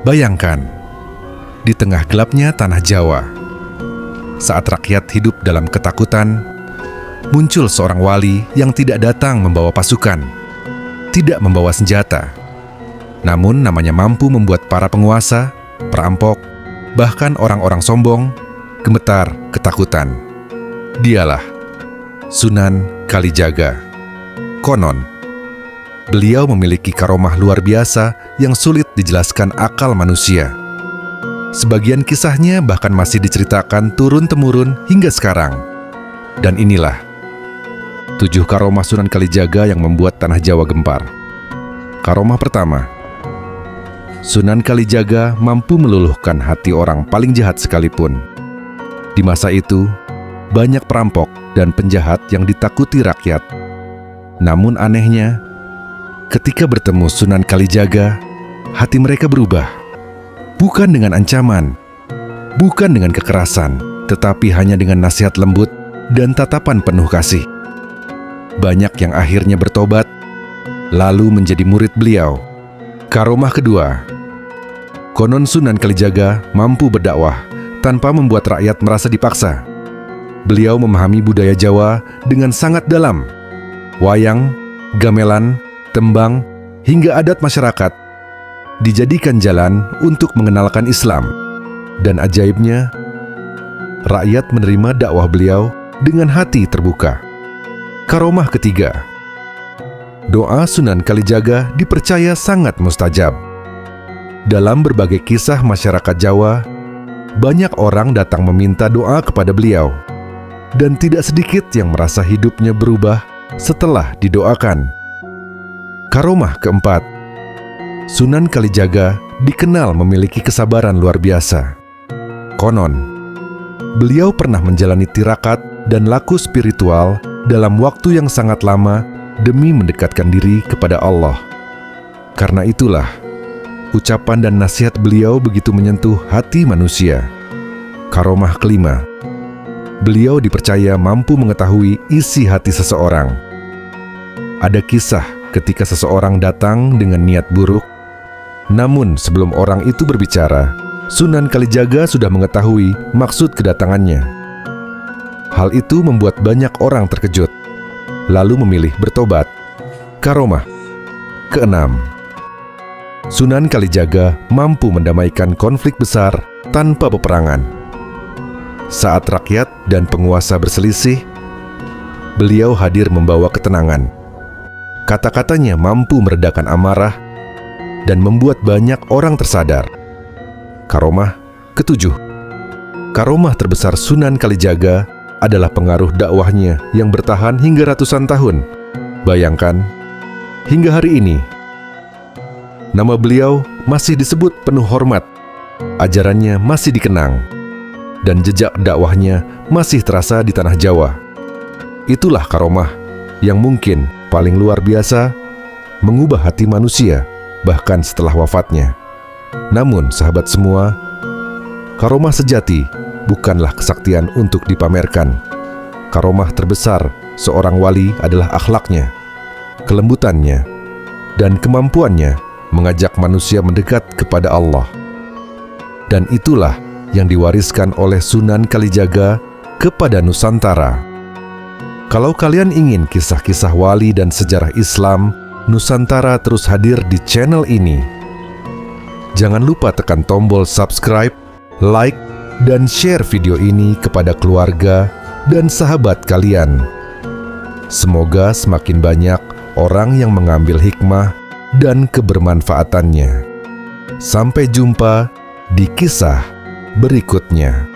Bayangkan, di tengah gelapnya tanah Jawa, saat rakyat hidup dalam ketakutan, muncul seorang wali yang tidak datang membawa pasukan, tidak membawa senjata. Namun namanya mampu membuat para penguasa, perampok, bahkan orang-orang sombong gemetar ketakutan. Dialah Sunan Kalijaga. Konon, beliau memiliki karomah luar biasa yang sulit dijelaskan akal manusia. Sebagian kisahnya bahkan masih diceritakan turun-temurun hingga sekarang. Dan inilah 7 karomah Sunan Kalijaga yang membuat tanah Jawa gempar. Karomah pertama, Sunan Kalijaga mampu meluluhkan hati orang paling jahat sekalipun. Di masa itu, banyak perampok dan penjahat yang ditakuti rakyat. Namun anehnya, ketika bertemu Sunan Kalijaga, hati mereka berubah. Bukan dengan ancaman, bukan dengan kekerasan, tetapi hanya dengan nasihat lembut dan tatapan penuh kasih. Banyak yang akhirnya bertobat, lalu menjadi murid beliau. Karomah kedua, konon Sunan Kalijaga mampu berdakwah tanpa membuat rakyat merasa dipaksa. Beliau memahami budaya Jawa dengan sangat dalam. Wayang, gamelan, tembang, hingga adat masyarakat dijadikan jalan untuk mengenalkan Islam. Dan ajaibnya, rakyat menerima dakwah beliau dengan hati terbuka. Karomah ketiga, doa Sunan Kalijaga dipercaya sangat mustajab. Dalam berbagai kisah masyarakat Jawa, banyak orang datang meminta doa kepada beliau, dan tidak sedikit yang merasa hidupnya berubah setelah didoakan. Karomah keempat, Sunan Kalijaga dikenal memiliki kesabaran luar biasa. Konon, beliau pernah menjalani tirakat dan laku spiritual dalam waktu yang sangat lama demi mendekatkan diri kepada Allah. Karena itulah, ucapan dan nasihat beliau begitu menyentuh hati manusia. Karomah kelima, beliau dipercaya mampu mengetahui isi hati seseorang. Ada kisah ketika seseorang datang dengan niat buruk, namun sebelum orang itu berbicara, Sunan Kalijaga sudah mengetahui maksud kedatangannya. Hal itu membuat banyak orang terkejut, lalu memilih bertobat. Karomah keenam, Sunan Kalijaga mampu mendamaikan konflik besar tanpa peperangan. Saat rakyat dan penguasa berselisih, beliau hadir membawa ketenangan. Kata-katanya mampu meredakan amarah dan membuat banyak orang tersadar. Karomah ketujuh, karomah terbesar Sunan Kalijaga adalah pengaruh dakwahnya yang bertahan hingga ratusan tahun. Bayangkan, hingga hari ini, nama beliau masih disebut penuh hormat, ajarannya masih dikenang, dan jejak dakwahnya masih terasa di tanah Jawa. Itulah karomah yang mungkin paling luar biasa, mengubah hati manusia bahkan setelah wafatnya. Namun sahabat semua, karomah sejati bukanlah kesaktian untuk dipamerkan. Karomah terbesar seorang wali adalah akhlaknya, kelembutannya, dan kemampuannya mengajak manusia mendekat kepada Allah. Dan itulah yang diwariskan oleh Sunan Kalijaga kepada Nusantara. Kalau kalian ingin kisah-kisah wali dan sejarah Islam Nusantara terus hadir di channel ini, jangan lupa tekan tombol subscribe, like, dan share video ini kepada keluarga dan sahabat kalian. Semoga semakin banyak orang yang mengambil hikmah dan kebermanfaatannya. Sampai jumpa di kisah berikutnya.